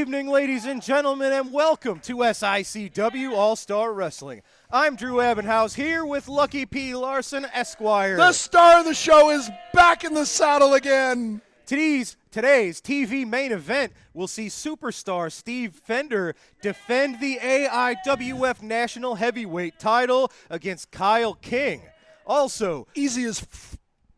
evening, ladies and gentlemen, and welcome to SICW All-Star Wrestling. I'm Drew Abbenhouse here with Lucky P. Larson, Esquire. The star of the show is back in the saddle again. Today's TV main event will see superstar Steve Fender defend the AIWF National Heavyweight title against Kyle King. Also, Easy as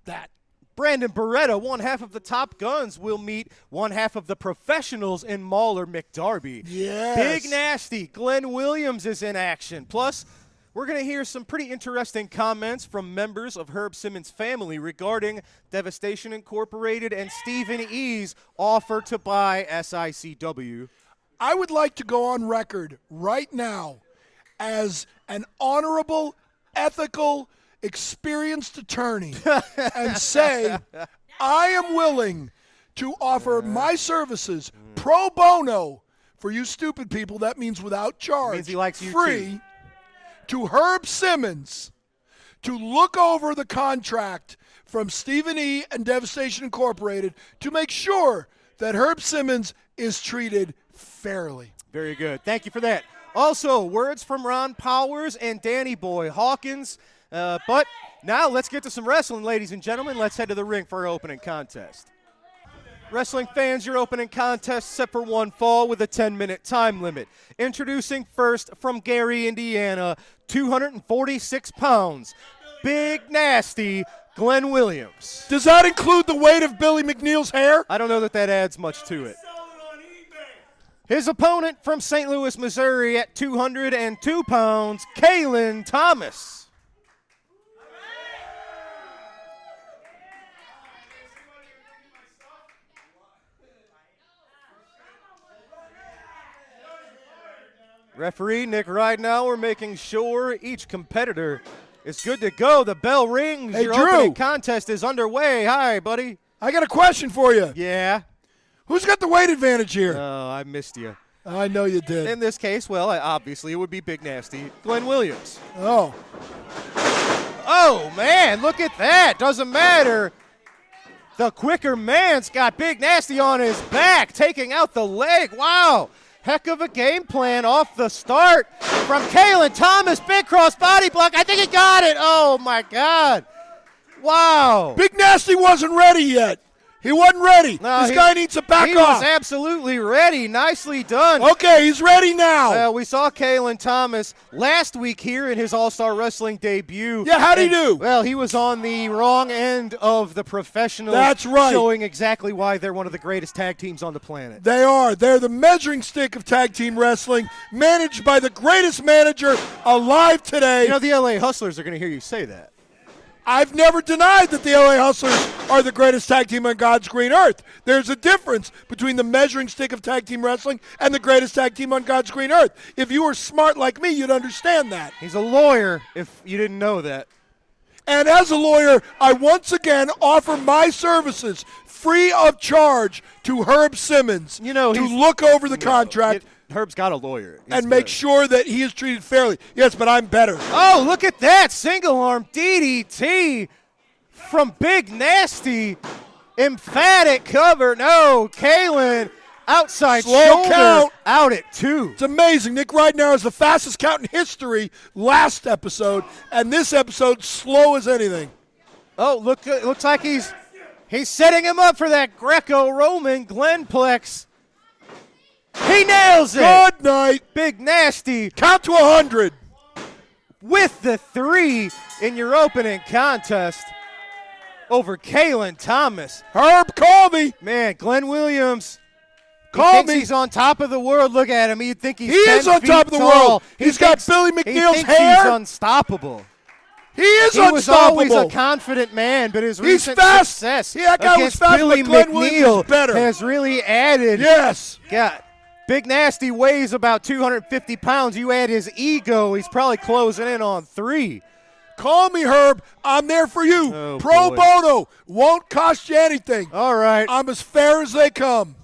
that. Brandon Beretta, one half of the Top Guns, will meet one half of the Professionals in Mauler McDarby. Yes. Big Nasty, Glenn Williams is in action. Plus, we're going to hear some pretty interesting comments from members of Herb Simmons' family regarding Devastation Incorporated and Stephen E.'s offer to buy SICW. I would like to go on record right now as an honorable, ethical, experienced attorney and say I am willing to offer my services pro bono for you stupid people. That means without charge, means he likes you free, to Herb Simmons to look over the contract from Stephen E. and Devastation Incorporated to make sure that Herb Simmons is treated fairly. Very good. Thank you for that. Also, words from Ron Powers and Danny Boy Hawkins. But now let's get to some wrestling, ladies and gentlemen. Let's head to the ring for our opening contest. Wrestling fans, your opening contest set for one fall with a 10-minute time limit. Introducing first from Gary, Indiana, 246 pounds, Big Nasty, Glenn Williams. Does that include the weight of Billy McNeil's hair? I don't know that adds much to it. His opponent from St. Louis, Missouri at 202 pounds, Kalen Thomas. Referee Nick Ridenauer making sure each competitor is good to go. The bell rings. Hey, your Drew. opening contest is underway. Hi, buddy. I got a question for you. Yeah. Who's got the weight advantage here? Oh, I missed you. I know you did. In this case, well, obviously it would be Big Nasty, Glenn Williams. Oh. Oh, man, look at that. Doesn't matter. The quicker man's got Big Nasty on his back, taking out the leg. Wow. Heck of a game plan off the start from Kalen Thomas. Big cross body block. I think he got it. Oh, my God. Wow. Big Nasty wasn't ready yet. He wasn't ready. No, this guy needs to back He off. was absolutely ready. Nicely done. Okay, he's ready now. Well, we saw Kalen Thomas last week here in his All-Star Wrestling debut. Yeah, how'd he do? Well, he was on the wrong end of the Professionals. That's right. Showing exactly why they're one of the greatest tag teams on the planet. They are. They're the measuring stick of tag team wrestling, managed by the greatest manager alive today. You know, the LA Hustlers are going to hear you say that. I've never denied that the LA Hustlers are the greatest tag team on God's green earth. There's a difference between the measuring stick of tag team wrestling and the greatest tag team on God's green earth. If you were smart like me, you'd understand that. He's a lawyer, if you didn't know that. And as a lawyer, I once again offer my services free of charge to Herb Simmons You know, to he's- look over the contract Herb's got a lawyer. He's and make good. sure that he is treated fairly. Yes, but I'm better. Oh, look at that. Single arm DDT from Big Nasty. Emphatic cover. No, Kalen outside Slow shoulder count. out at 2. It's amazing. Nick Ridenauer is the fastest count in history last episode, and this episode slow as anything. Oh, looks like he's setting him up for that Greco-Roman Glenplex. He nails it. Good night. Big Nasty Count to 100. with the 3 in your opening contest over Kalen Thomas. Herb, call me. Man, Glenn Williams. He Call thinks me. he's on top of the world. Look at him. You'd think he's He 10 is on feet top of the tall. world. He's got Billy McNeil's he thinks hair. He's unstoppable. He is He was always unstoppable. a confident man, but his He's recent fast. success Yeah, that guy was against fast, Billy but Glenn Williams McNeil is better. has really added. Yes. God, Big Nasty weighs about 250 pounds. You add his ego, he's probably closing in on 3. Call me, Herb. I'm there for you. Oh, Pro boy. bono. Won't cost you anything. All right. I'm as fair as they come.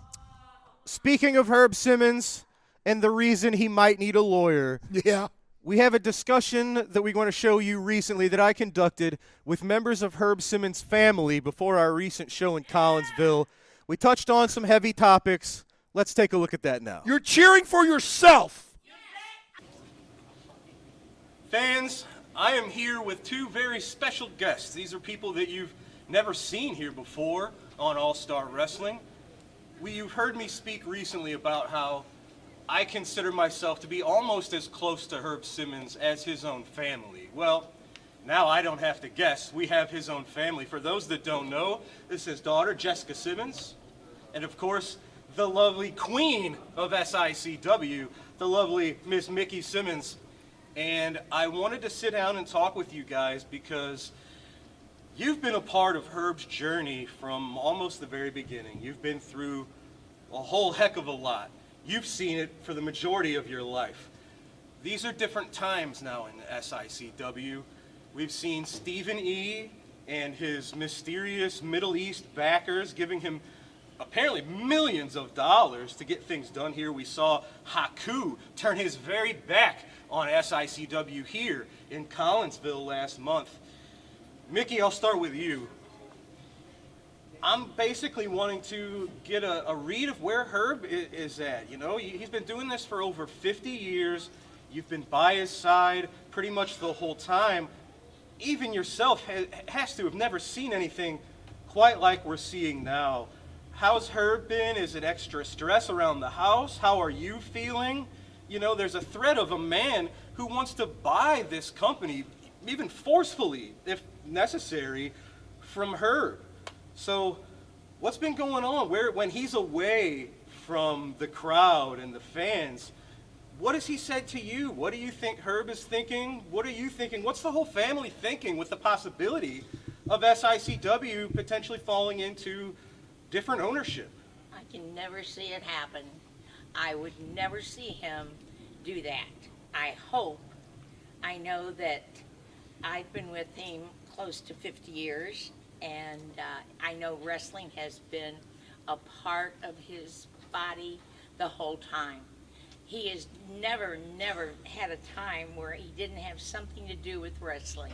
Speaking of Herb Simmons and the reason he might need a lawyer, Yeah. we have a discussion that we're going to show you recently that I conducted with members of Herb Simmons' family before our recent show in Collinsville. We touched on some heavy topics. Let's take a look at that now. You're cheering for yourself. Fans, I am here with two very special guests. These are people that you've never seen here before on All-Star Wrestling. You've heard me speak recently about how I consider myself to be almost as close to Herb Simmons as his own family. Well, now I don't have to guess. We have his own family. For those that don't know, this is his daughter, Jessica Simmons, and of course, the lovely queen of SICW, the lovely Miss Mickey Simmons. And I wanted to sit down and talk with you guys because you've been a part of Herb's journey from almost the very beginning. You've been through a whole heck of a lot. You've seen it for the majority of your life. These are different times now in SICW. We've seen Stephen E. and his mysterious Middle East backers giving him apparently millions of dollars to get things done here. We saw Haku turn his very back on SICW here in Collinsville last month. Mickey, I'll start with you. I'm basically wanting to get a read of where Herb is at. You know, he's been doing this for over 50 years. You've been by his side pretty much the whole time. Even yourself has to have never seen anything quite like we're seeing now. How's Herb been? Is it extra stress around the house? How are you feeling? You know, there's a threat of a man who wants to buy this company, even forcefully, if necessary, from Herb. So what's been going on? When he's away from the crowd and the fans, what has he said to you? What do you think Herb is thinking? What are you thinking? What's the whole family thinking with the possibility of SICW potentially falling into different ownership? I can never see it happen. I would never see him do that. I hope. I know that I've been with him close to 50 years, and I know wrestling has been a part of his body the whole time. He has never had a time where he didn't have something to do with wrestling.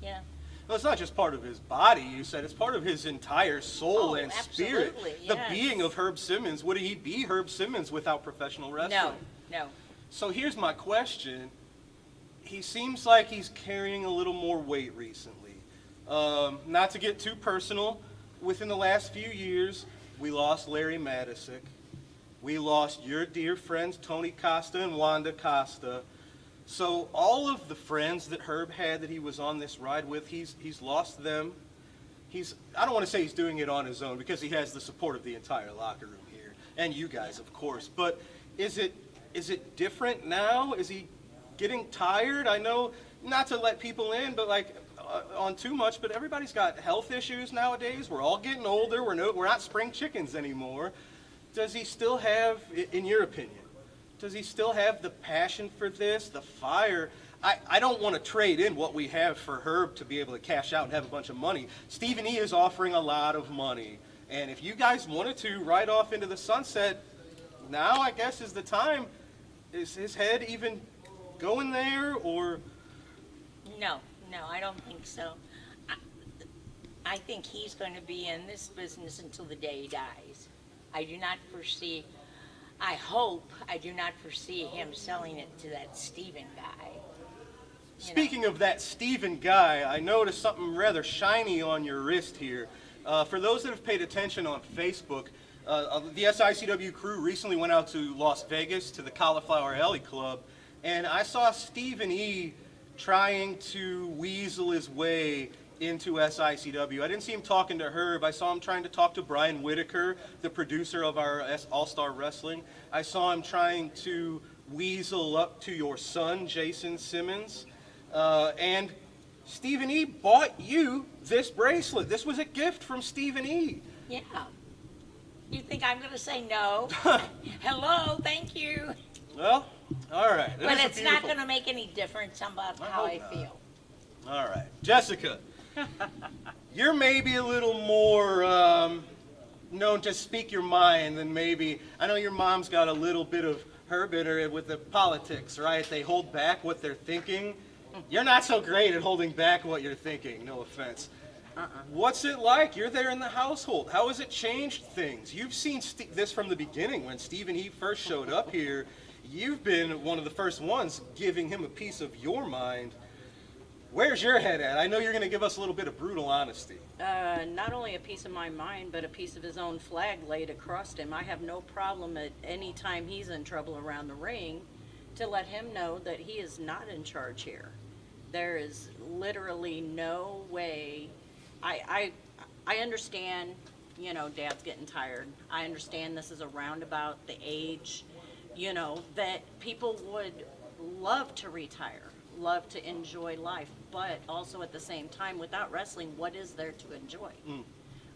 Yeah. Well, it's not just part of his body, you said. It's part of his entire soul and spirit. Absolutely, The yes. being of Herb Simmons. Would he be Herb Simmons without professional wrestling? No. So here's my question. He seems like he's carrying a little more weight recently. Not to get too personal, within the last few years, we lost Larry Madisick. We lost your dear friends Tony Costa and Wanda Costa. So all of the friends that Herb had that he was on this ride with, he's lost them. I don't want to say he's doing it on his own because he has the support of the entire locker room here, and you guys, of course. But is it different now? Is he getting tired? I know not to let people in, but like on too much. But everybody's got health issues nowadays. We're all getting older. We're not spring chickens anymore. Does he still have, in your opinion, does he still have the passion for this, the fire? I don't want to trade in what we have for Herb to be able to cash out and have a bunch of money. Stephen E. is offering a lot of money. And if you guys wanted to ride off into the sunset, now I guess is the time. Is his head even going there, or? No, I don't think so. I think he's going to be in this business until the day he dies. I do not foresee him selling it to that Steven guy. Speaking of that Steven guy, I noticed something rather shiny on your wrist here. For those that have paid attention on Facebook, the SICW crew recently went out to Las Vegas to the Cauliflower Alley Club, and I saw Stephen E. trying to weasel his way into SICW. I didn't see him talking to Herb. I saw him trying to talk to Brian Whitaker, the producer of our All-Star Wrestling. I saw him trying to weasel up to your son, Jason Simmons. And Stephen E. bought you this bracelet. This was a gift from Stephen E. Yeah. You think I'm going to say no? Hello, thank you. Well, all right. But it's not going to make any difference about how I feel. All right. Jessica, you're maybe a little more known to speak your mind than maybe. I know your mom's got a little bit of Herb in her with the politics, right? They hold back what they're thinking. You're not so great at holding back what you're thinking, no offense. What's it like? You're there in the household. How has it changed things? You've seen this from the beginning when Stephen E. first showed up here. You've been one of the first ones giving him a piece of your mind. Where's your head at? I know you're going to give us a little bit of brutal honesty. Not only a piece of my mind, but a piece of his own flag laid across him. I have no problem at any time he's in trouble around the ring to let him know that he is not in charge here. There is literally no way. I understand, you know, Dad's getting tired. I understand this is around about the age, you know, that people would love to retire, love to enjoy life, but also at the same time, without wrestling, what is there to enjoy?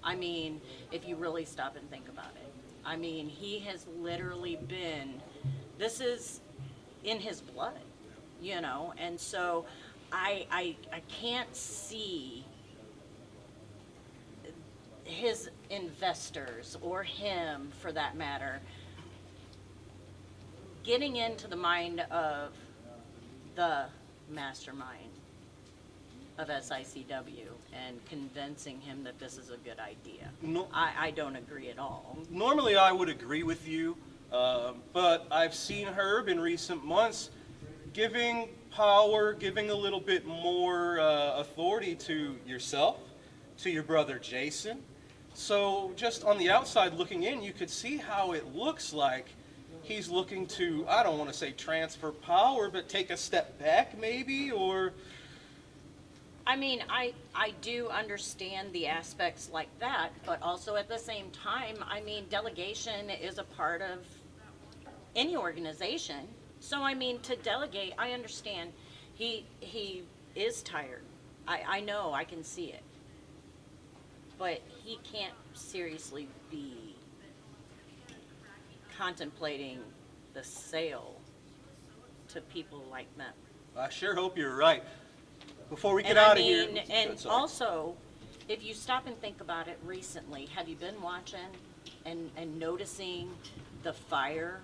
I mean, if you really stop and think about it. I mean, he has literally been, this is in his blood, you know, and so I can't see his investors, or him for that matter, getting into the mind of the mastermind of SICW and convincing him that this is a good idea. No, I don't agree at all. normally I would agree with you, but I've seen Herb in recent months giving power, giving a little bit more authority to yourself, to your brother Jason. So just on the outside looking in, you could see how it looks like he's looking to, I don't want to say transfer power, but take a step back maybe, or... I mean, I do understand the aspects like that, but also at the same time, I mean, delegation is a part of any organization. So, I mean, to delegate, I understand he is tired. I know, I can see it. But he can't seriously be contemplating the sale to people like them. I sure hope you're right. Before we get out of here... And Sorry. also, if you stop and think about it recently, have you been watching and noticing the fire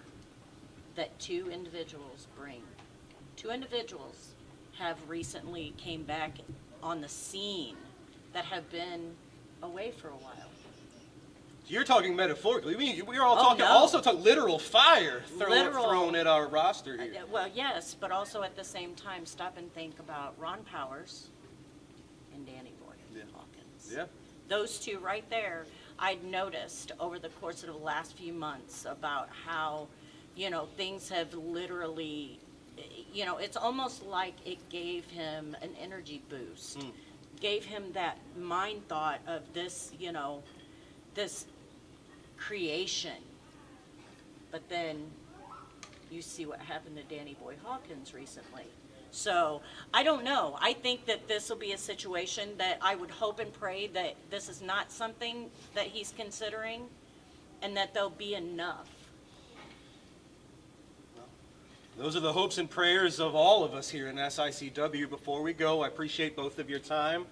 that two individuals bring? Two individuals have recently came back on the scene that have been away for a while. You're talking metaphorically. We're all talking, no. also talking literal fire Literal. thrown at our roster here. Well, yes, but also at the same time, stop and think about Ron Powers and Danny Boy Hawkins. Yeah. Those two right there, I'd noticed over the course of the last few months about how, you know, things have literally, you know, it's almost like it gave him an energy boost. Gave him that mind thought of this, you know, this creation. But then you see what happened to Danny Boy Hawkins recently. So I don't know. I think that this will be a situation that I would hope and pray that this is not something that he's considering, and that there'll be enough. Those are the hopes and prayers of all of us here in SICW. Before we go, I appreciate both of your time.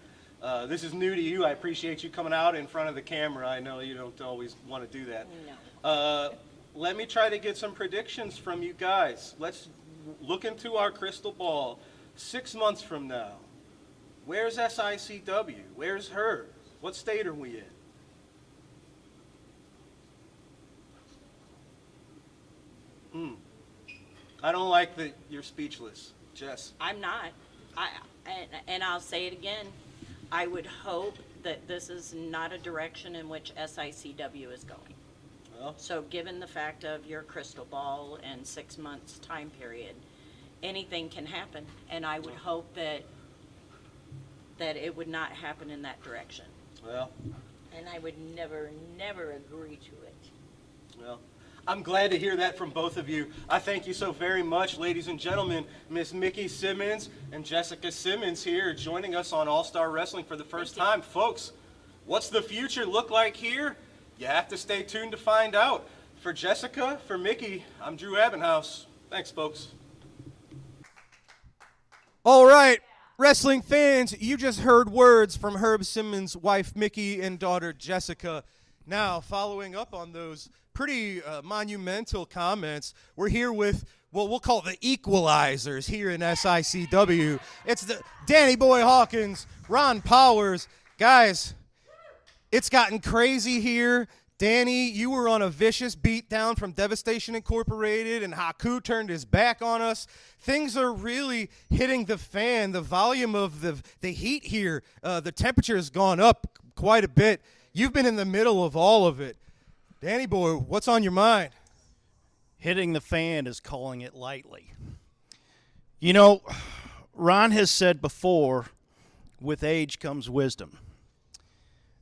This is new to you. I appreciate you coming out in front of the camera. I know you don't always want to do that. No. Let me try to get some predictions from you guys. Let's look into our crystal ball. 6 months from now, where's SICW? Where's her? What state are we in? I don't like that you're speechless, Jess. I'm not. And I'll say it again. I would hope that this is not a direction in which SICW is going. Well, So given the fact of your crystal ball and 6 months time period, anything can happen. And I would hope that it would not happen in that direction. well, And I would never agree to it. well. I'm glad to hear that from both of you. I thank you so very much, ladies and gentlemen. Miss Mickey Simmons and Jessica Simmons here joining us on All-Star Wrestling for the first time. Folks, what's the future look like here? You have to stay tuned to find out. For Jessica, for Mickey, I'm Drew Abbenhouse. Thanks, folks. All right, wrestling fans, you just heard words from Herb Simmons' wife Mickey and daughter Jessica. Now, following up on those pretty monumental comments, we're here with what we'll call the equalizers here in SICW. It's the Danny Boy Hawkins, Ron Powers, Guys, it's gotten crazy here. Danny, you were on a vicious beatdown from Devastation Incorporated, and Haku turned his back on us. Things are really hitting the fan. The volume of the heat here, the temperature has gone up quite a bit. You've been in the middle of all of it. Danny boy, what's on your mind? Hitting the fan is calling it lightly. You know, Ron has said before, with age comes wisdom.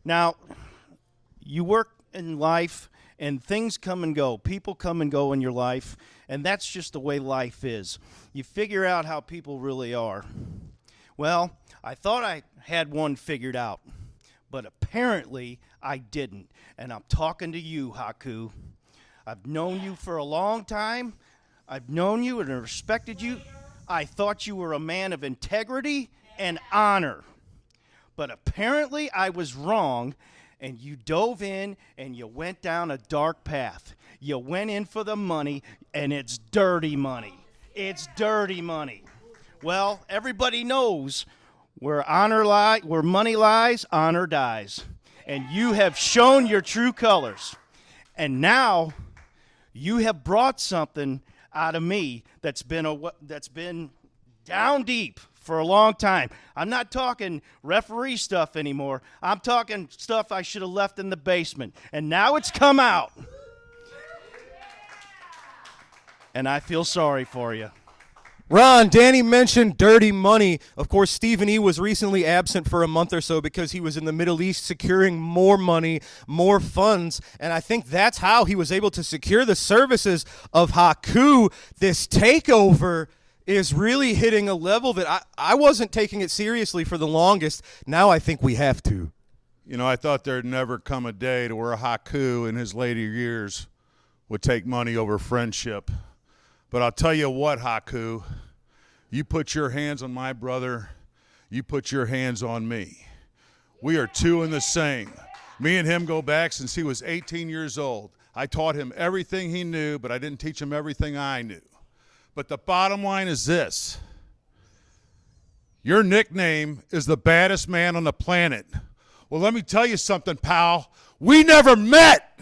Now, you work in life and things come and go. People come and go in your life, and that's just the way life is. You figure out how people really are. Well, I thought I had one figured out, but apparently I didn't. And I'm talking to you, Haku. I've known you for a long time. I've known you and respected you. I thought you were a man of integrity and honor. But apparently I was wrong, and you dove in and you went down a dark path. You went in for the money, and it's dirty money. It's dirty money. Well, everybody knows where money lies, honor dies. And you have shown your true colors. And now you have brought something out of me that's been down deep for a long time. I'm not talking referee stuff anymore. I'm talking stuff I should have left in the basement. And now it's come out. And I feel sorry for you. Ron, Danny mentioned dirty money. Of course, Stephen E. was recently absent for a month or so because he was in the Middle East securing more money, more funds, and I think that's how he was able to secure the services of Haku. This takeover is really hitting a level that I wasn't taking it seriously for the longest. Now I think we have to. You know, I thought there'd never come a day to where Haku in his later years would take money over friendship. But I'll tell you what, Haku, you put your hands on my brother, you put your hands on me. We are two in the same. Me and him go back since he was 18 years old. I taught him everything he knew, but I didn't teach him everything I knew. But the bottom line is this. Your nickname is the baddest man on the planet. Well, let me tell you something, pal. We never met.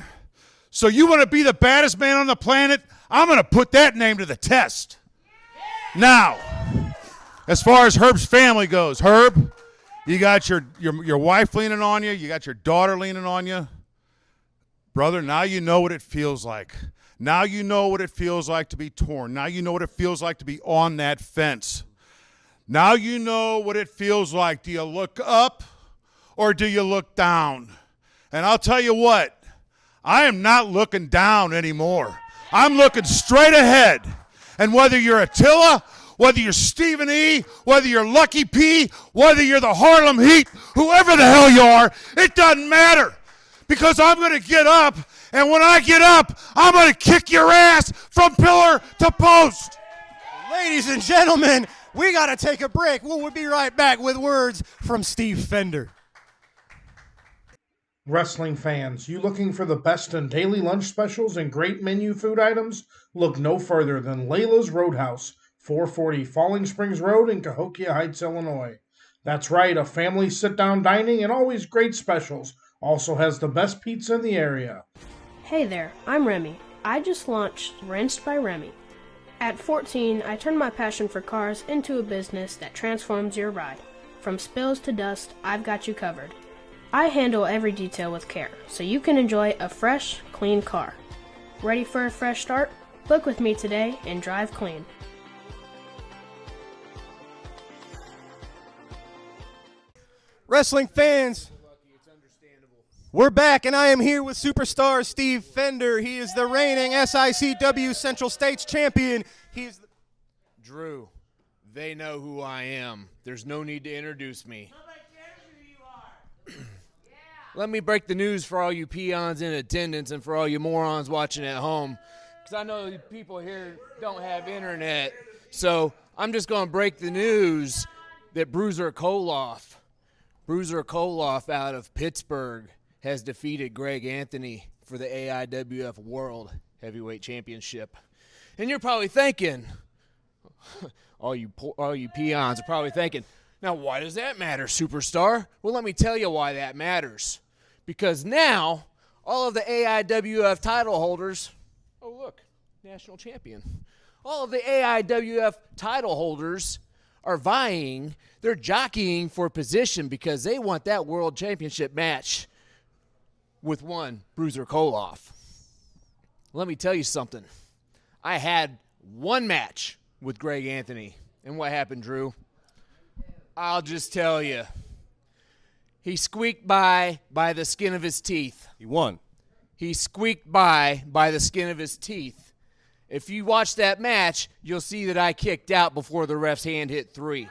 So you want to be the baddest man on the planet? I'm going to put that name to the test. Now, as far as Herb's family goes, Herb, you got your wife leaning on you. You got your daughter leaning on you. Brother, now you know what it feels like. Now you know what it feels like to be torn. Now you know what it feels like to be on that fence. Now you know what it feels like. Do you look up or do you look down? And I'll tell you what, I am not looking down anymore. I'm looking straight ahead. And whether you're Attila, whether you're Stephen E., whether you're Lucky P., whether you're the Harlem Heat, whoever the hell you are, it doesn't matter. Because I'm going to get up, and when I get up, I'm going to kick your ass from pillar to post. Ladies and gentlemen, we got to take a break. We'll be right back with words from Steve Fender. Wrestling fans, you looking for the best in daily lunch specials and great menu food items? Look no further than Layla's Roadhouse, 440 Falling Springs Road in Cahokia Heights, Illinois. That's right, a family sit-down dining and always great specials. Also has the best pizza in the area. Hey there, I'm Remy. I just launched Rinsed by Remy. At 14, I turned my passion for cars into a business that transforms your ride. From spills to dust, I've got you covered. I handle every detail with care, so you can enjoy a fresh, clean car. Ready for a fresh start? Book with me today and drive clean. Wrestling fans, we're back, and I am here with superstar Steve Fender. He is the reigning SICW Central States champion. Drew, they know who I am. There's no need to introduce me. Let me break the news for all you peons in attendance and for all you morons watching at home, because I know people here don't have internet. So I'm just going to break the news that Bruiser Koloff out of Pittsburgh has defeated Greg Anthony for the AIWF World Heavyweight Championship. And you're probably thinking, all you peons are probably thinking, Now, why does that matter, superstar? Well, let me tell you why that matters. Because now, all of the AIWF title holders, oh, look, national champion. All of the AIWF title holders are vying, they're jockeying for position because they want that world championship match with one Bruiser Koloff. Let me tell you something. I had one match with Greg Anthony. And what happened, Drew? I'll just tell you. He squeaked by the skin of his teeth. He won. He squeaked by the skin of his teeth. If you watch that match, you'll see that I kicked out before the ref's hand hit 3.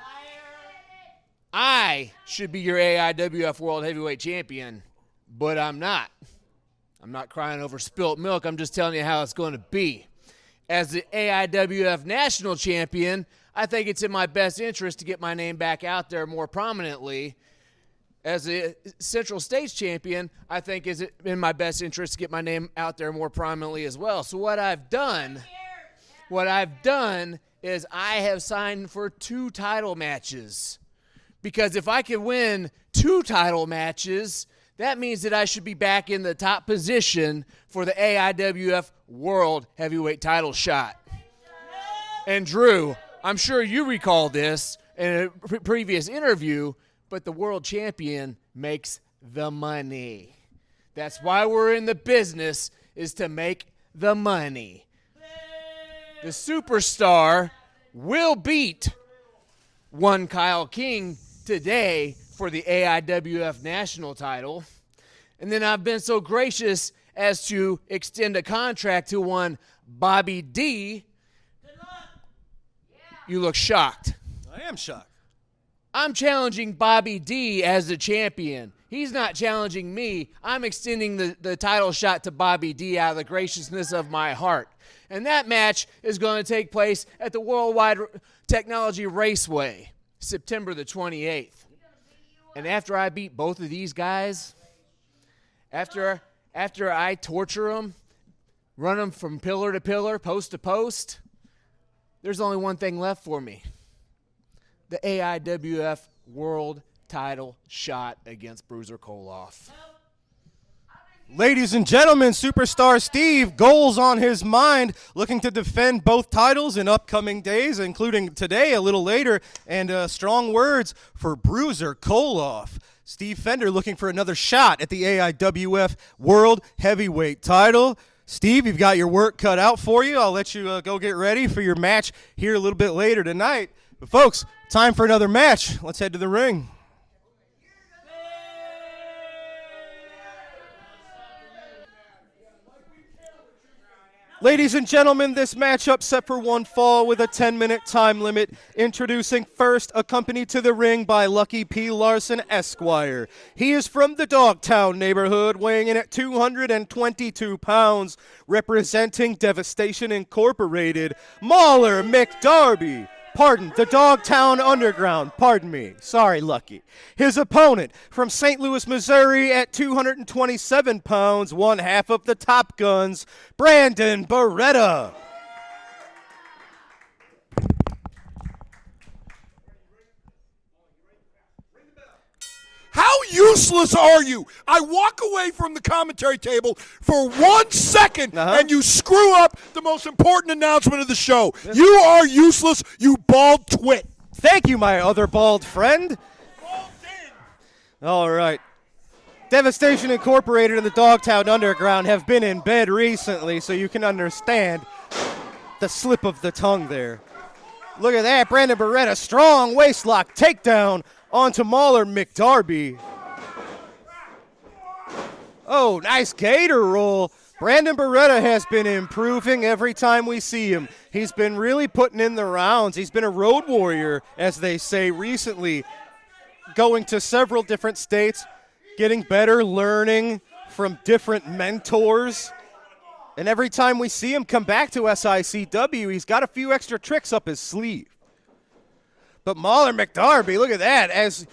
I should be your AIWF World Heavyweight Champion, but I'm not. I'm not crying over spilt milk. I'm just telling you how it's going to be. As the AIWF National Champion, I think it's in my best interest to get my name back out there more prominently. As a Central States Champion, I think it's in my best interest to get my name out there more prominently as well. So what I've done is I have signed for 2 title matches. Because if I can win 2 title matches, that means that I should be back in the top position for the AIWF World Heavyweight title shot. And Drew, I'm sure you recall this in a previous interview, but the world champion makes the money. That's why we're in the business, is to make the money. The superstar will beat one Kyle King today for the AIWF national title. And then I've been so gracious as to extend a contract to one Bobby D. You look shocked. I am shocked. I'm challenging Bobby D as the champion. He's not challenging me. I'm extending the title shot to Bobby D out of the graciousness of my heart. And that match is going to take place at the Worldwide Technology Raceway, September the 28th. And after I beat both of these guys, after I torture them, run them from pillar to pillar, post to post, there's only one thing left for me. The AIWF World title shot against Bruiser Koloff. Ladies and gentlemen, Superstar Steve, goals on his mind, looking to defend both titles in upcoming days, including today a little later, and strong words for Bruiser Koloff. Steve Fender looking for another shot at the AIWF World Heavyweight title. Steve, you've got your work cut out for you. I'll let you go get ready for your match here a little bit later tonight. But folks, time for another match. Let's head to the ring. Ladies and gentlemen, this matchup set for one fall with a 10-minute time limit. Introducing first, accompanied to the ring by Lucky P. Larson, Esquire. He is from the Dogtown neighborhood, weighing in at 222 pounds, representing Devastation Incorporated, Mauler McDarby. Pardon, the Dogtown Underground. Pardon me. Sorry, Lucky. His opponent from St. Louis, Missouri at 227 pounds, one half of the Top Guns, Brandon Beretta. How useless are you? I walk away from the commentary table for 1 second and you screw up the most important announcement of the show. You are useless, you bald twit. Thank you, my other bald friend. All right. Devastation Incorporated and the Dogtown Underground have been in bed recently, so you can understand the slip of the tongue there. Look at that, Brandon Beretta, strong waistlock takedown onto Mauler McDarby. Oh, nice gator roll. Brandon Beretta has been improving every time we see him. He's been really putting in the rounds. He's been a road warrior, as they say, recently, going to several different states, getting better, learning from different mentors. And every time we see him come back to SICW, he's got a few extra tricks up his sleeve. But Mauler McDarby, look at that, as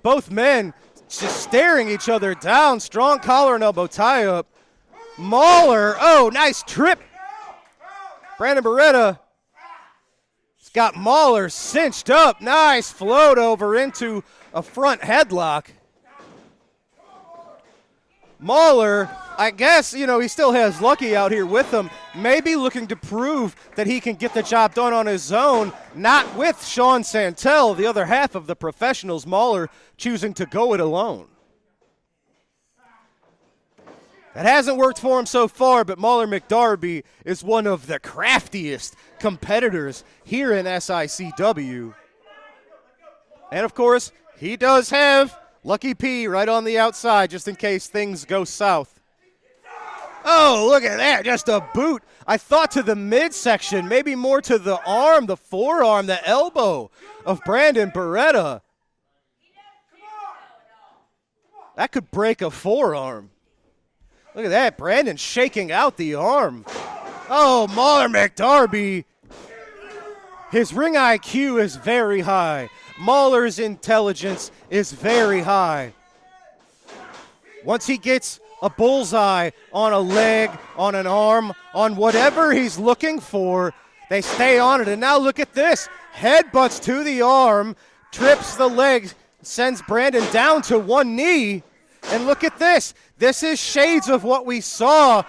both men just staring each other down. Strong collar and elbow tie-up. Mauler, oh, nice trip. Brandon Beretta Got Mauler cinched up. Nice float over into a front headlock. Mauler, I guess, he still has Lucky out here with him, maybe looking to prove that he can get the job done on his own, not with Sean Santel, the other half of the professionals. Mauler choosing to go it alone. That hasn't worked for him so far, but Mauler McDarby is one of the craftiest competitors here in SICW. And, of course, he does have Lucky P right on the outside just in case things go south. Oh, look at that. Just a boot. I thought to the midsection, maybe more to the arm, the forearm, the elbow of Brandon Beretta. That could break a forearm. Look at that. Brandon shaking out the arm. Oh, Mauler McDarby. His ring IQ is very high. Mauler's intelligence is very high. Once he gets a bullseye on a leg, on an arm, on whatever he's looking for, they stay on it. And now look at this. Headbutts to the arm, trips the leg, sends Brandon down to one knee. And look at this. This is shades of what we saw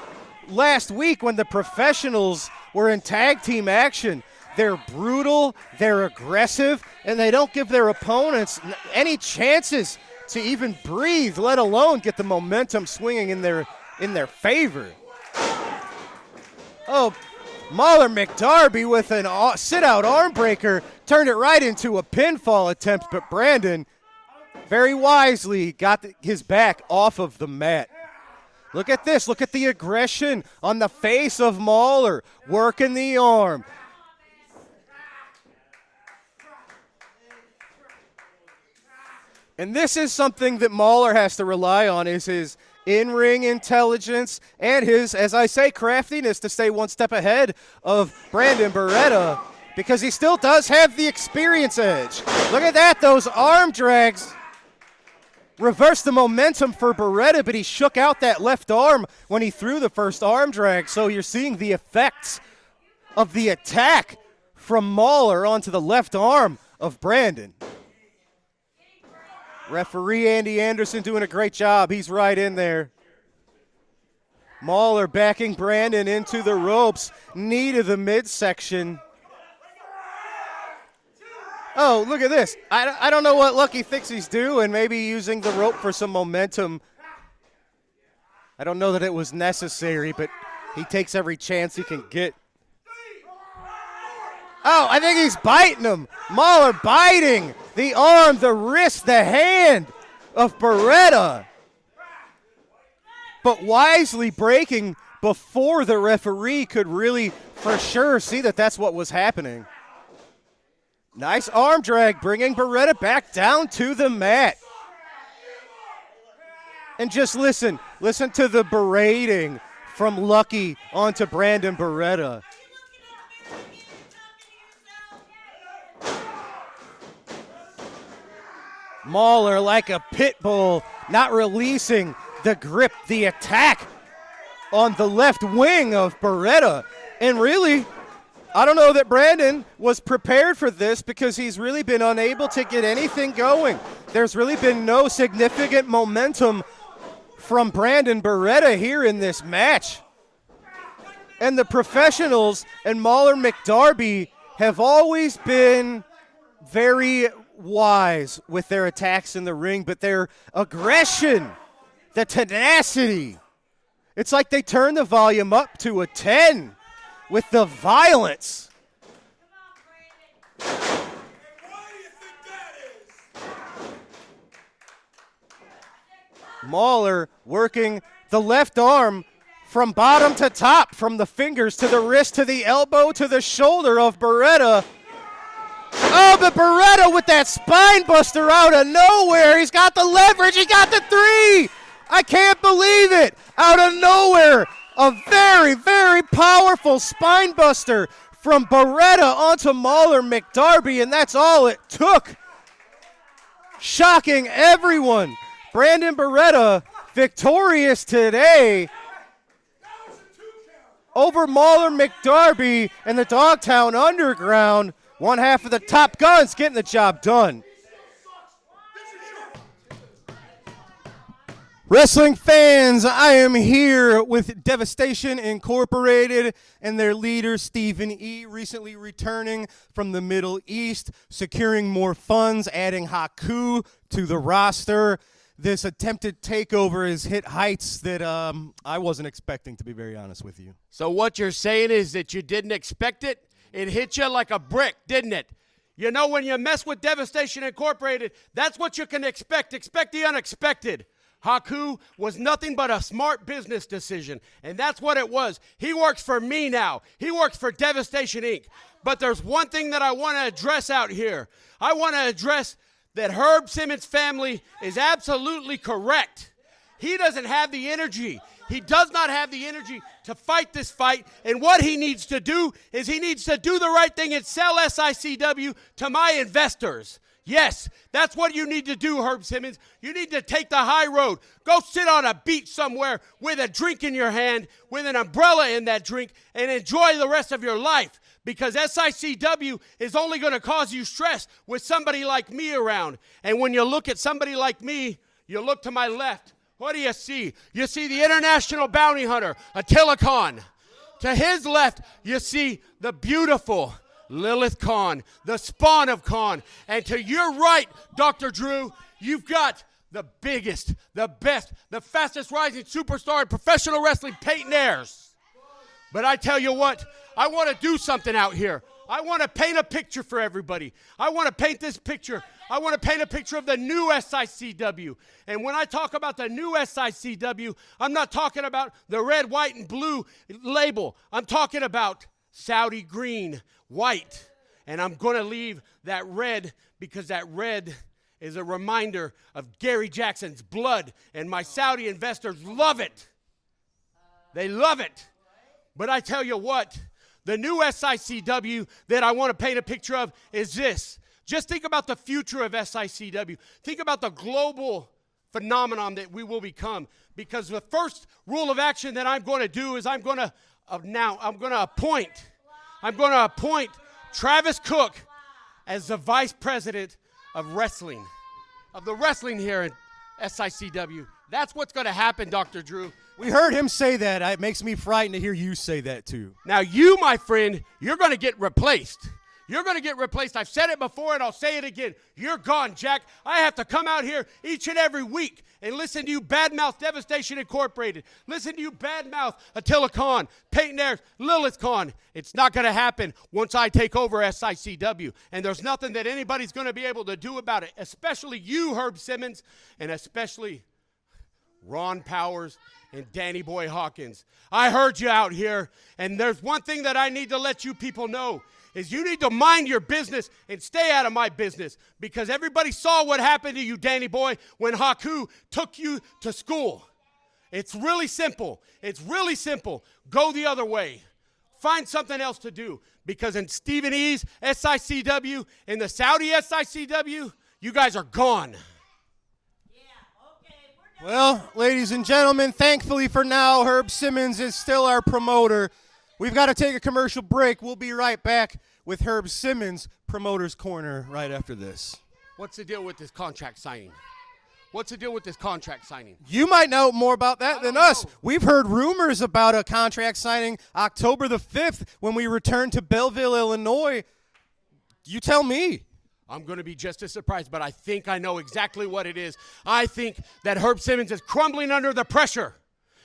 last week when the professionals were in tag team action. They're brutal, they're aggressive, and they don't give their opponents any chances to even breathe, let alone get the momentum swinging in their favor. Oh, Mauler McDarby with an sit-out arm breaker turned it right into a pinfall attempt, but Brandon very wisely got his back off of the mat. Look at this. Look at the aggression on the face of Mauler, working the arm. And this is something that Mauler has to rely on, is his in-ring intelligence and his, as I say, craftiness to stay one step ahead of Brandon Beretta, because he still does have the experience edge. Look at that, those arm drags. Reversed the momentum for Beretta, but he shook out that left arm when he threw the first arm drag. So you're seeing the effects of the attack from Mauler onto the left arm of Brandon. Referee Andy Anderson doing a great job. He's right in there. Mauler backing Brandon into the ropes, knee to the midsection. Oh, look at this. I don't know what Lucky thinks he's doing, maybe using the rope for some momentum. I don't know that it was necessary, but he takes every chance he can get. Oh, I think he's biting him. Mauler biting the arm, the wrist, the hand of Beretta. But wisely breaking before the referee could really for sure see that that's what was happening. Nice arm drag, bringing Beretta back down to the mat. And just listen to the berating from Lucky onto Brandon Beretta. Mauler like a pit bull, not releasing the grip, the attack on the left wing of Beretta. And really, I don't know that Brandon was prepared for this, because he's really been unable to get anything going. There's really been no significant momentum from Brandon Beretta here in this match. And the professionals and Mauler McDarby have always been very wise with their attacks in the ring, but their aggression, the tenacity, it's like they turn the volume up to a 10. With the violence. Mauler working the left arm from bottom to top, from the fingers to the wrist to the elbow to the shoulder of Beretta. Oh, but Beretta with that spine buster out of nowhere. He's got the leverage. He got the three. I can't believe it. Out of nowhere. A very, very powerful spine buster from Beretta onto Mauler McDarby, and that's all it took. Shocking everyone. Brandon Beretta victorious today over Mauler McDarby and the Dogtown Underground. One half of the top guns getting the job done. Wrestling fans, I am here with Devastation Incorporated and their leader, Stephen E., recently returning from the Middle East, securing more funds, adding Haku to the roster. This attempted takeover has hit heights that I wasn't expecting, to be very honest with you. So what you're saying is that you didn't expect it? It hit you like a brick, didn't it? You know, when you mess with Devastation Incorporated, that's what you can expect. Expect the unexpected. Haku was nothing but a smart business decision, and that's what it was. He works for me now. He works for Devastation Inc. But there's one thing that I want to address out here. I want to address that Herb Simmons' family is absolutely correct. He doesn't have the energy. He does not have the energy to fight this fight, and what he needs to do is he needs to do the right thing and sell SICW to my investors. Yes, that's what you need to do, Herb Simmons. You need to take the high road. Go sit on a beach somewhere with a drink in your hand, with an umbrella in that drink, and enjoy the rest of your life. Because SICW is only going to cause you stress with somebody like me around. And when you look at somebody like me, you look to my left. What do you see? You see the international bounty hunter, Attila Khan. To his left, you see the beautiful Lilith Khan, the spawn of Khan. And to your right, Dr. Drew, you've got the biggest, the best, the fastest rising superstar in professional wrestling, Peyton Ayers. But I tell you what, I want to do something out here. I want to paint a picture for everybody. I want to paint this picture. I want to paint a picture of the new SICW. And when I talk about the new SICW, I'm not talking about the red, white, and blue label. I'm talking about Saudi green, white. And I'm going to leave that red because that red is a reminder of Gary Jackson's blood. And my Saudi investors love it. They love it. But I tell you what, the new SICW that I want to paint a picture of is this. Just think about the future of SICW. Think about the global phenomenon that we will become. Because the first rule of action that I'm going to do is I'm going to appoint Travis Cook as the vice president of wrestling, of the wrestling here in SICW. That's what's going to happen, Dr. Drew. We heard him say that. It makes me frightened to hear you say that, too. Now, you, my friend, you're going to get replaced. You're going to get replaced. I've said it before, and I'll say it again. You're gone, Jack. I have to come out here each and every week and listen to you badmouth Devastation Incorporated. Listen to you badmouth Attila Khan, Peyton Ayers, Lilith Khan. It's not going to happen once I take over SICW. And there's nothing that anybody's going to be able to do about it, especially you, Herb Simmons, and especially Ron Powers and Danny Boy Hawkins. I heard you out here, and there's one thing that I need to let you people know, is you need to mind your business and stay out of my business, because everybody saw what happened to you, Danny Boy, when Haku took you to school. It's really simple. It's really simple. Go the other way. Find something else to do, because in Stephen E's SICW, in the Saudi SICW, you guys are gone. Well, ladies and gentlemen, thankfully for now, Herb Simmons is still our promoter. We've got to take a commercial break. We'll be right back with Herb Simmons' Promoter's Corner right after this. What's the deal with this contract signing? What's the deal with this contract signing? You might know more about that than us. We've heard rumors about a contract signing October the 5th when we return to Belleville, Illinois. You tell me. I'm going to be just as surprised, but I think I know exactly what it is. I think that Herb Simmons is crumbling under the pressure.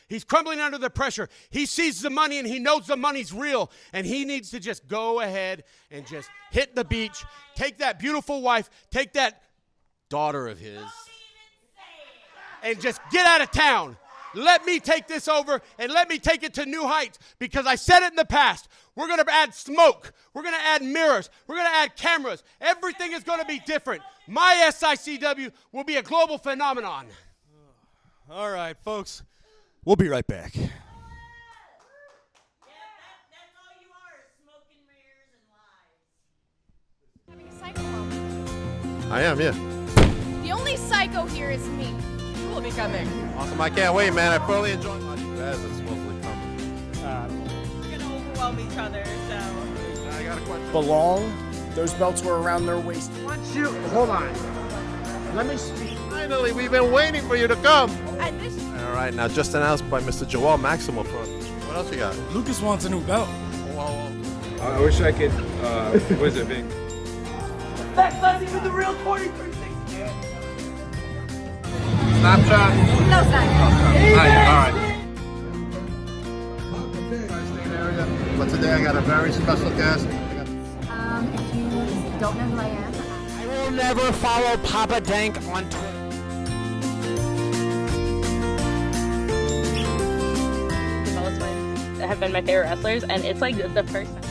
He's crumbling under the pressure. He sees the money, and he knows the money's real, and he needs to just go ahead and just hit the beach, take that beautiful wife, take that daughter of his, and just get out of town. Let me take this over, and let me take it to new heights, because I said it in the past. We're going to add smoke. We're going to add mirrors. We're going to add cameras. Everything is going to be different. My SICW will be a global phenomenon. All right, folks. We'll be right back. That's all you are, is smoke and mirrors and lies. Having a psycho moment. I am, yeah. The only psycho here is me. Who will be coming? Awesome. I can't wait, man. I thoroughly enjoyed my as it's supposedly coming. We're going to overwhelm each other, so. I got a question. Belong Those belts were around their waist. Once you, hold on. Let me speak. Finally, we've been waiting for you to come. This All right, now just announced by Mr. Joel Maximo. What else you got? Lucas wants a new belt. I wish I could, what is it, Vic? That's not even the real 2360. Snapchat? No, it's not. All right. But today I got a very special guest. If you don't know who I am, I will never follow Papa Dank on Twitter. Have been my favorite wrestlers, and it's like the first time.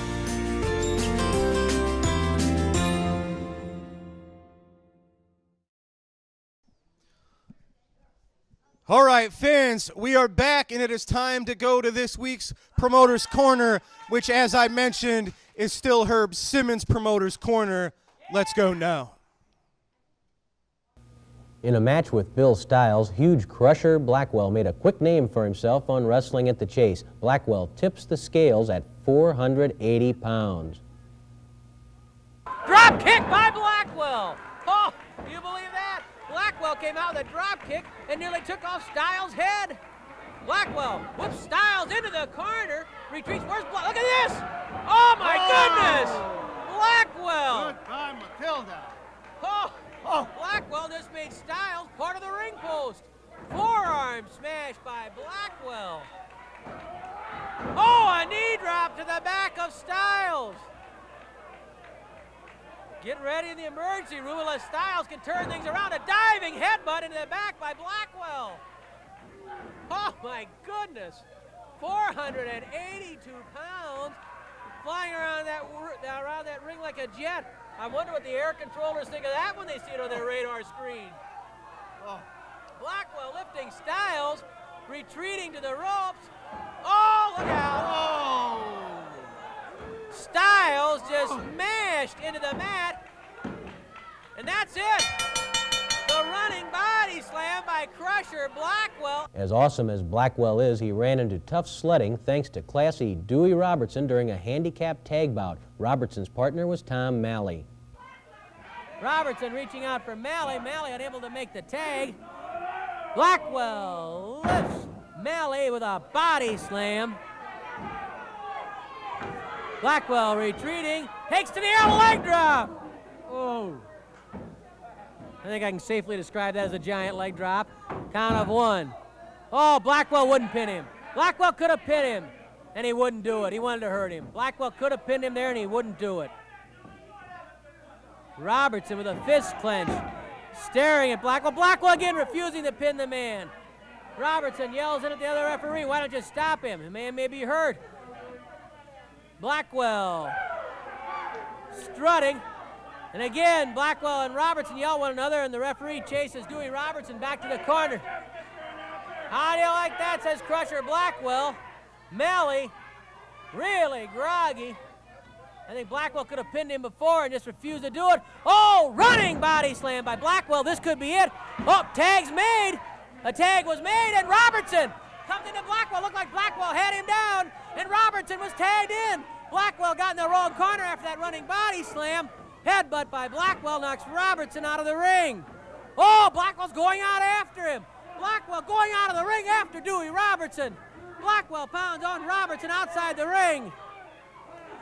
All right, fans, we are back, and it is time to go to this week's Promoter's Corner, which, as I mentioned, is still Herb Simmons' Promoter's Corner. Let's go now. In a match with Bill Styles, huge Crusher Blackwell made a quick name for himself on Wrestling at the Chase. Blackwell tips the scales at 480 pounds. Drop kick by Blackwell. Oh, do you believe that? Blackwell came out with a drop kick and nearly took off Styles' head. Blackwell whips Styles into the corner, retreats. Where's Black? Look at this! Oh my goodness! Blackwell! Goodbye, Matilda. Oh, Blackwell just made Styles part of the ring post. Forearm smash by Blackwell. Oh, a knee drop to the back of Styles. Get ready in the emergency room unless Styles can turn things around. A diving headbutt into the back by Blackwell. Oh my goodness. 482 pounds flying around that ring like a jet. I wonder what the air controllers think of that when they see it on their radar screen. Oh. Blackwell lifting Styles, retreating to the ropes. Oh, look out. Oh. Styles just mashed into the mat. And that's it. The running body slam by Crusher Blackwell. As awesome as Blackwell is, he ran into tough sledding thanks to classy Dewey Robertson during a handicap tag bout. Robertson's partner was Tom Malley. Robertson reaching out for Malley. Malley unable to make the tag. Blackwell lifts Malley with a body slam. Blackwell retreating, takes to the air, leg drop. Oh. I think I can safely describe that as a giant leg drop. Count of one. Oh, Blackwell wouldn't pin him. Blackwell could have pinned him, and he wouldn't do it. He wanted to hurt him. Blackwell could have pinned him there, and he wouldn't do it. Robertson with a fist clench, staring at Blackwell. Blackwell again refusing to pin the man. Robertson yells in at the other referee, why don't you stop him? The man may be hurt. Blackwell strutting. And again, Blackwell and Robertson yell at one another, and the referee chases Dewey Robertson back to the corner. How do you like that, says Crusher Blackwell. Malley, really groggy. I think Blackwell could have pinned him before and just refused to do it. Oh, running body slam by Blackwell. This could be it. Oh, tag's made. A tag was made, and Robertson comes into Blackwell. Looked like Blackwell had him down, and Robertson was tagged in. Blackwell got in the wrong corner after that running body slam. Headbutt by Blackwell knocks Robertson out of the ring. Oh, Blackwell's going out after him. Blackwell going out of the ring after Dewey Robertson. Blackwell pounds on Robertson outside the ring.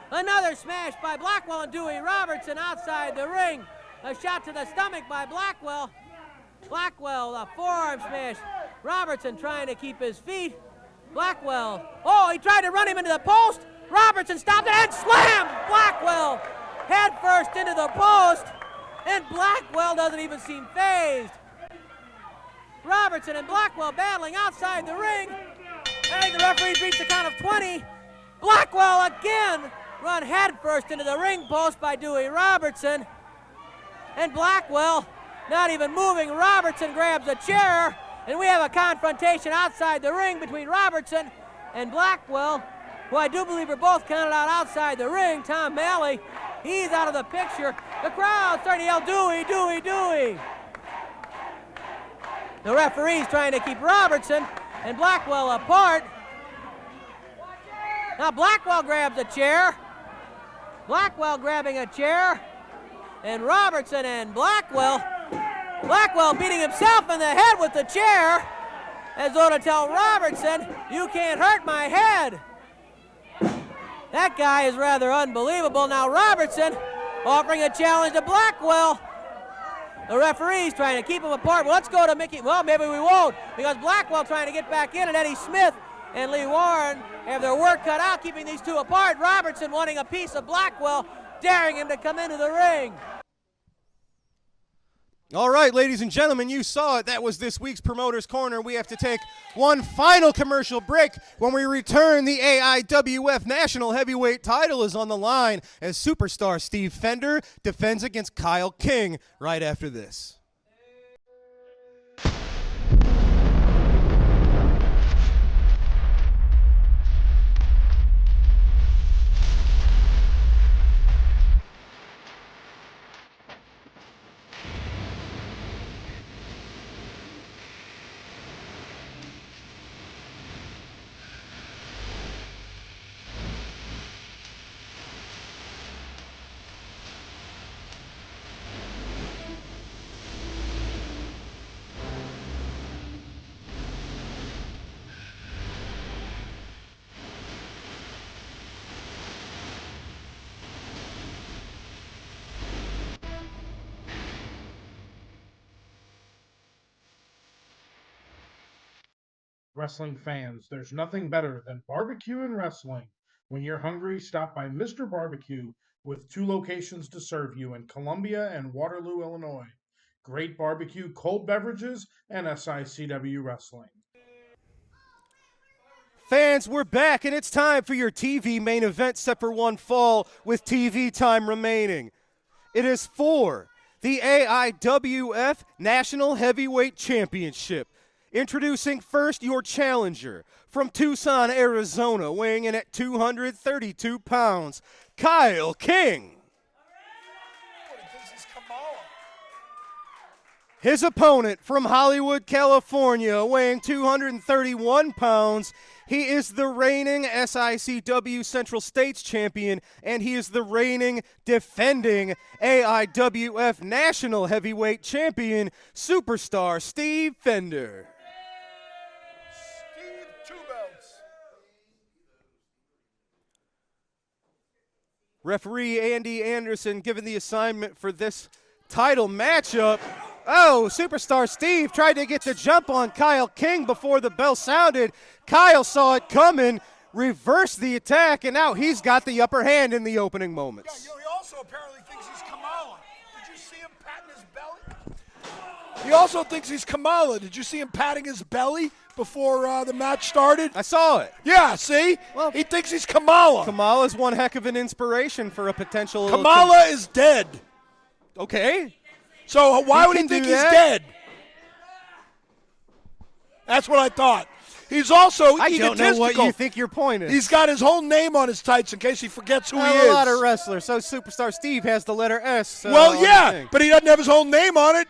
Another smash by Blackwell and Dewey Robertson outside the ring. A shot to the stomach by Blackwell. Blackwell, a forearm smash. Robertson trying to keep his feet. Blackwell, oh, he tried to run him into the post. Robertson stopped it and slammed Blackwell head first into the post. And Blackwell doesn't even seem fazed. Robertson and Blackwell battling outside the ring. I think the referees reached the count of 20. Blackwell again run head first into the ring post by Dewey Robertson. And Blackwell not even moving. Robertson grabs a chair, and we have a confrontation outside the ring between Robertson and Blackwell, who I do believe are both counted out outside the ring. Tom Malley, he's out of the picture. The crowd starting to yell, Dewey, Dewey, Dewey. The referee's trying to keep Robertson and Blackwell apart. Now Blackwell grabs a chair. Blackwell grabbing a chair. And Robertson and Blackwell. Blackwell beating himself in the head with the chair. As though to tell Robertson, you can't hurt my head. That guy is rather unbelievable. Now Robertson offering a challenge to Blackwell. The referee's trying to keep them apart. Well, let's go to Mickey. Well, maybe we won't, because Blackwell trying to get back in, and Eddie Smith and Lee Warren have their work cut out keeping these two apart. Robertson wanting a piece of Blackwell, daring him to come into the ring. All right, ladies and gentlemen, you saw it. That was this week's Promoter's Corner. We have to take one final commercial break. When we return, the AIWF National Heavyweight title is on the line as superstar Steve Fender defends against Kyle King right after this. Wrestling fans, there's nothing better than barbecue and wrestling. When you're hungry, stop by Mr. Barbecue with 2 locations to serve you in Columbia and Waterloo, Illinois. Great barbecue, cold beverages, and SICW wrestling. Fans, we're back, and it's time for your TV main event set for one fall with TV time remaining. It is for the AIWF National Heavyweight Championship. Introducing first your challenger from Tucson, Arizona, weighing in at 232 pounds, Kyle King. His opponent from Hollywood, California, weighing 231 pounds, he is the reigning SICW Central States champion, and he is the reigning, defending AIWF National Heavyweight champion, superstar Steve Fender. Referee Andy Anderson given the assignment for this title matchup. Oh, superstar Steve tried to get the jump on Kyle King before the bell sounded. Kyle saw it coming, reversed the attack, and now he's got the upper hand in the opening moments. Yeah, he also apparently thinks he's Kamala. Did you see him patting his belly? He also thinks he's Kamala. Did you see him patting his belly before the match started? I saw it. Yeah, see? Well, he thinks he's Kamala. Kamala's one heck of an inspiration for a potential... Kamala is dead. Okay. So why would he think he's dead? That's what I thought. He's also I don't know what you think your point is. He's got his whole name on his tights in case he forgets who he is. is. A lot of wrestlers. So superstar Steve has the letter S. Well, yeah, but he doesn't have his whole name on it.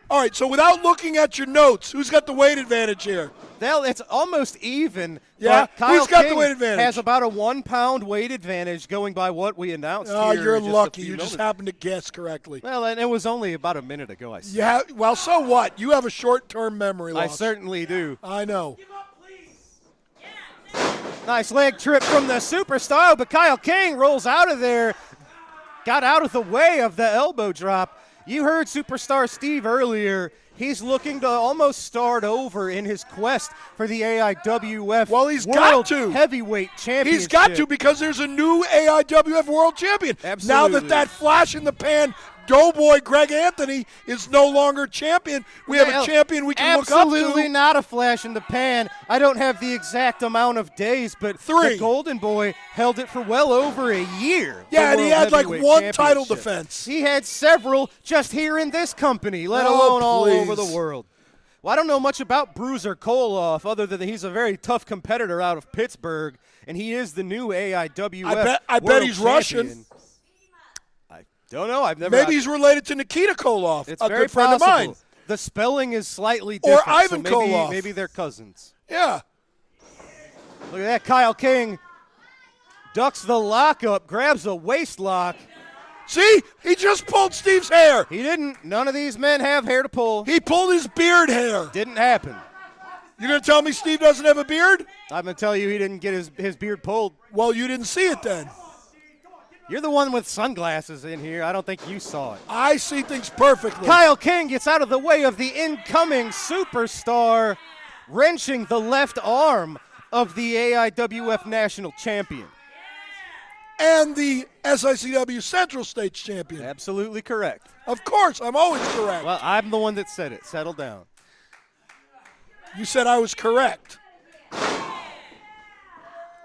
All right, so without looking at your notes, who's got the weight advantage here? Well, it's almost even. Yeah, Kyle who's got King the weight advantage? Has about a 1 pound weight advantage going by what we announced Oh, here you're just lucky. a few You just moments. happened to guess correctly. Well, and it was only about a minute ago, I said. Yeah, well, so what? You have a short-term memory loss. I certainly do. I know. Nice leg trip from the superstar, but Kyle King rolls out of there. Got out of the way of the elbow drop. You heard superstar Steve earlier. He's looking to almost start over in his quest for the AIWF World Heavyweight Championship. He's got to because there's a new AIWF World Champion. Absolutely. Now that flash in the pan doughboy Greg Anthony is no longer champion, we have a champion we can look up to. Absolutely not a flash in the pan. I don't have the exact amount of days, but 3. The Golden Boy held it for well over a year. Yeah, and he had like one title Championship. defense. He had several just here in this company, let alone all over the world. Well, I don't know much about Bruiser Koloff other than he's a very tough competitor out of Pittsburgh, and he is the new AIWF I bet World he's Champion. Russian. Don't know. I've never. Maybe he's related to Nikita Koloff, It's a very good friend possible. of mine. The spelling is slightly different. Or Ivan so Koloff. Maybe they're cousins. Yeah. Look at that, Kyle King ducks the lockup, grabs a waist lock. See? He just pulled Steve's hair. He didn't. None of these men have hair to pull. He pulled his beard hair. Didn't happen. You're going to tell me Steve doesn't have a beard? I'm going to tell you he didn't get his beard pulled. Well, you didn't see it then. You're the one with sunglasses in here. I don't think you saw it. I see things perfectly. Kyle King gets out of the way of the incoming superstar, wrenching the left arm of the AIWF National Champion. And the SICW Central States Champion. Absolutely correct. Of course, I'm always correct. Well, I'm the one that said it. Settle down. You said I was correct.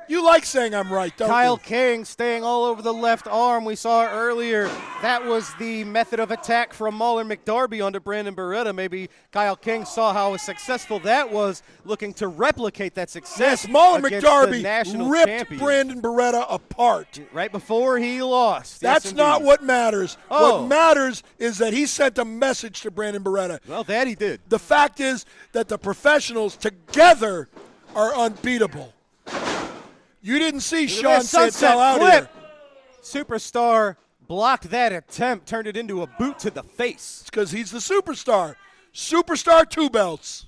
You like saying I'm right, don't Kyle you? King staying all over the left arm. We saw earlier that was the method of attack from Mauler McDarby onto Brandon Beretta. Maybe Kyle King saw how successful that was, looking to replicate that success. Yes, Mauler against McDarby the national ripped champion. Brandon Beretta apart. Right before he lost. That's yes, not what matters. Oh. What matters is that he sent a message to Brandon Beretta. Well, that he did. The fact is that the professionals together are unbeatable. You didn't see Sean Santel out here. Superstar blocked that attempt, turned it into a boot to the face. It's because he's the superstar. Superstar 2 belts.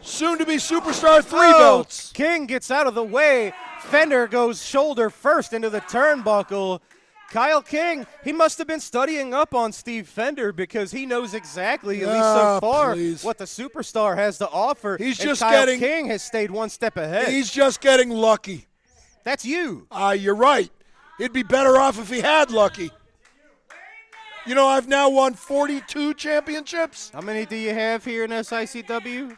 Soon to be superstar 3 belts. King gets out of the way. Fender goes shoulder first into the turnbuckle. Kyle King, he must have been studying up on Steve Fender because he knows exactly, at least so far, what the superstar has to offer. He's and just Kyle getting. King has stayed one step ahead. He's just getting lucky. That's you. You're right. He'd be better off if he had lucky. You know, I've now won 42 championships. How many do you have here in SICW?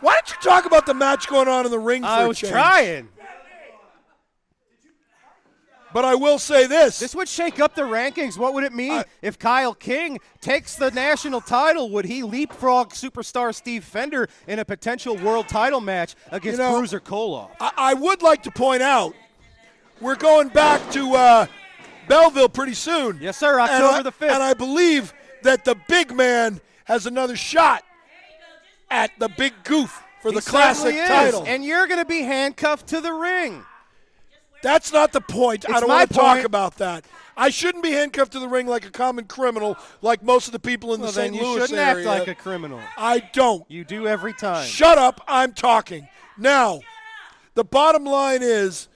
Why don't you talk about the match going on in the ring for I a was change? trying. But I will say this. This would shake up the rankings. What would it mean if Kyle King takes the national title? Would he leapfrog superstar Steve Fender in a potential world title match against Bruiser Koloff? I would like to point out, we're going back to Belleville pretty soon. Yes, sir, October the 5th. And I believe that the big man has another shot at the big goof for the classic title. And you're going to be handcuffed to the ring. That's not the point. I don't my want to talk point. about that. I shouldn't be handcuffed to the ring like a common criminal like most of the people in the St. Then you Louis shouldn't area. act like a criminal. I don't. You do every time. Shut up. I'm talking. Now, the bottom line is,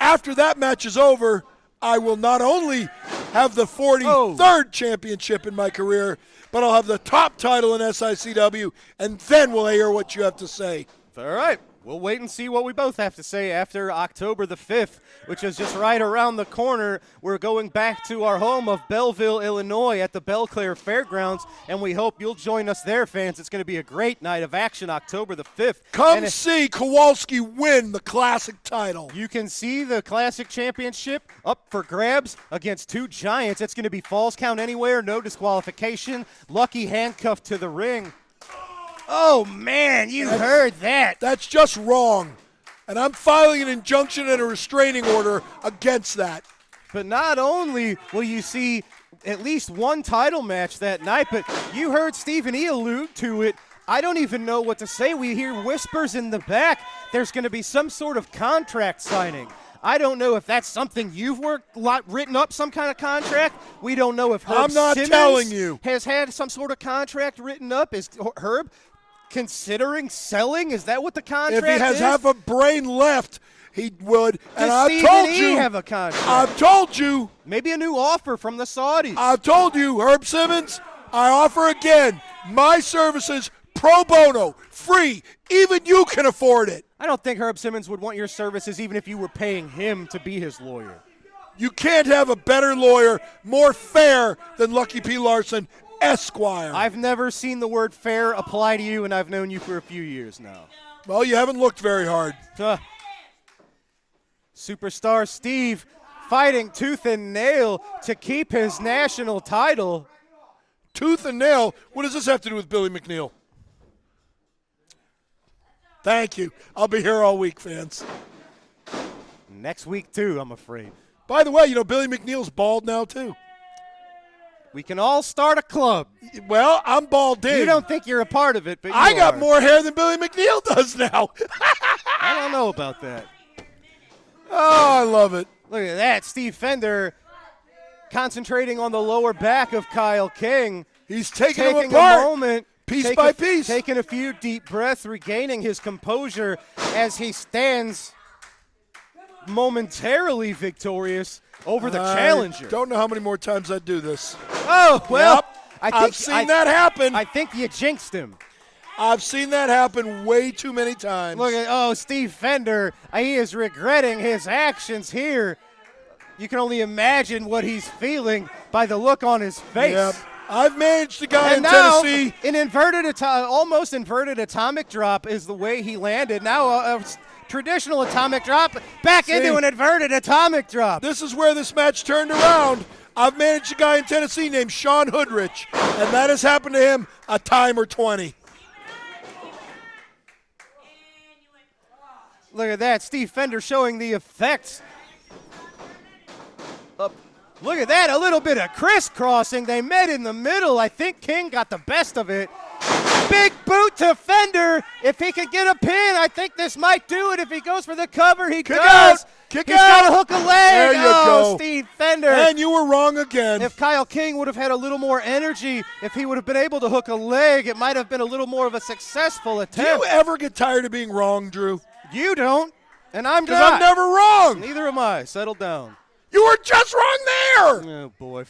after that match is over, I will not only have the 43rd championship in my career, but I'll have the top title in SICW, and then we'll hear what you have to say. All right. We'll wait and see what we both have to say after October the 5th, which is just right around the corner. We're going back to our home of Belleville, Illinois at the Belclair Fairgrounds, and we hope you'll join us there, fans. It's going to be a great night of action October the 5th. Come see Kowalski win the classic title. You can see the classic championship up for grabs against two giants. It's going to be falls count anywhere, no disqualification. Lucky handcuffed to the ring. Oh, man, you heard that. That's just wrong. And I'm filing an injunction and a restraining order against that. But not only will you see at least one title match that night, but you heard Stephen E. allude to it. I don't even know what to say. We hear whispers in the back. There's going to be some sort of contract signing. I don't know if that's something you've written up, some kind of contract. We don't know if Herb Simmons has had some sort of contract written up. Is Herb considering selling? Is that what the contract is? If he has half a brain left, he would. And Does I've told Stephen E. you. have a contract? I've told you. Maybe a new offer from the Saudis. I've told you, Herb Simmons, I offer again my services pro bono, free. Even you can afford it. I don't think Herb Simmons would want your services even if you were paying him to be his lawyer. You can't have a better lawyer, more fair than Lucky P. Larson, Esquire. I've never seen the word fair apply to you, and I've known you for a few years now. Well, you haven't looked very hard. Superstar Steve fighting tooth and nail to keep his national title. Tooth and nail? What does this have to do with Billy McNeil? Thank you. I'll be here all week, fans. Next week, too, I'm afraid. By the way, you know, Billy McNeil's bald now, too. We can all start a club. Well, I'm balding. You don't think you're a part of it, but I got are. more hair than Billy McNeil does now. I don't know about that. Oh, I love it. Look at that. Steve Fender concentrating on the lower back of Kyle King. He's taking him a apart. moment. Piece by piece. Taking a few deep breaths, regaining his composure as he stands momentarily victorious over the challenger. Don't know how many more times I'd do this. Oh, well, Yep. I've seen that happen. I think you jinxed him. I've seen that happen way too many times. Look at, Steve Fender. He is regretting his actions here. You can only imagine what he's feeling by the look on his face. Yep. I've managed a guy And in now, Tennessee. an almost inverted atomic drop is the way he landed. Now a traditional atomic drop back into an inverted atomic drop. This is where this match turned around. I've managed a guy in Tennessee named Sean Hoodrich, and that has happened to him a time or 20. Look at that. Steve Fender showing the effects. Look at that. A little bit of crisscrossing. They met in the middle. I think King got the best of it. Big boot to Fender. If he could get a pin, I think this might do it. If he goes for the cover, he does. Kick He's out. got to hook a leg. There you go. Steve Fender. And you were wrong again. If Kyle King would have had a little more energy, if he would have been able to hook a leg, it might have been a little more of a successful Do attempt. you ever get tired of being wrong, Drew? You don't, and I'm not. Because I'm never wrong. Neither am I. Settle down. You were just wrong there. Oh, boy.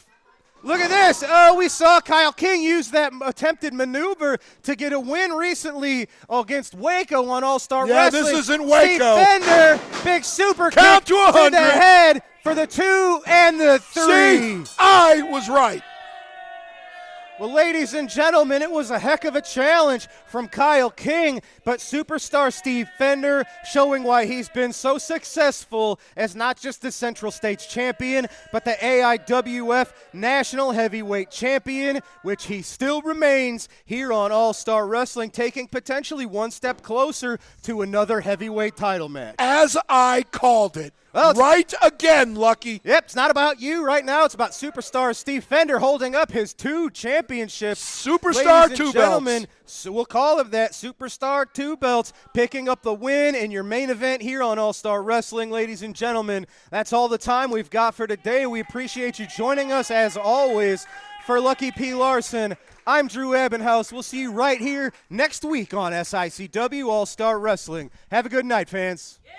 Look at this. Oh, we saw Kyle King use that attempted maneuver to get a win recently against Waco on All-Star Wrestling. Yeah, this isn't Waco. Steve Fender, big super Count kick to 100. the head for the 2 and the 3. See, I was right. Well, ladies and gentlemen, it was a heck of a challenge from Kyle King, but superstar Steve Fender showing why he's been so successful as not just the Central States champion, but the AIWF National Heavyweight Champion, which he still remains here on All-Star Wrestling, taking potentially one step closer to another heavyweight title match. As I called it. Well, right again, Lucky. Yep, it's not about you right now. It's about superstar Steve Fender holding up his 2 championships. Superstar Ladies 2 and gentlemen, belts. So we'll call it that. Superstar 2 belts, picking up the win in your main event here on All-Star Wrestling. Ladies and gentlemen, that's all the time we've got for today. We appreciate you joining us as always. For Lucky P. Larson, I'm Drew Ebenhouse. We'll see you right here next week on SICW All-Star Wrestling. Have a good night, fans. Yeah!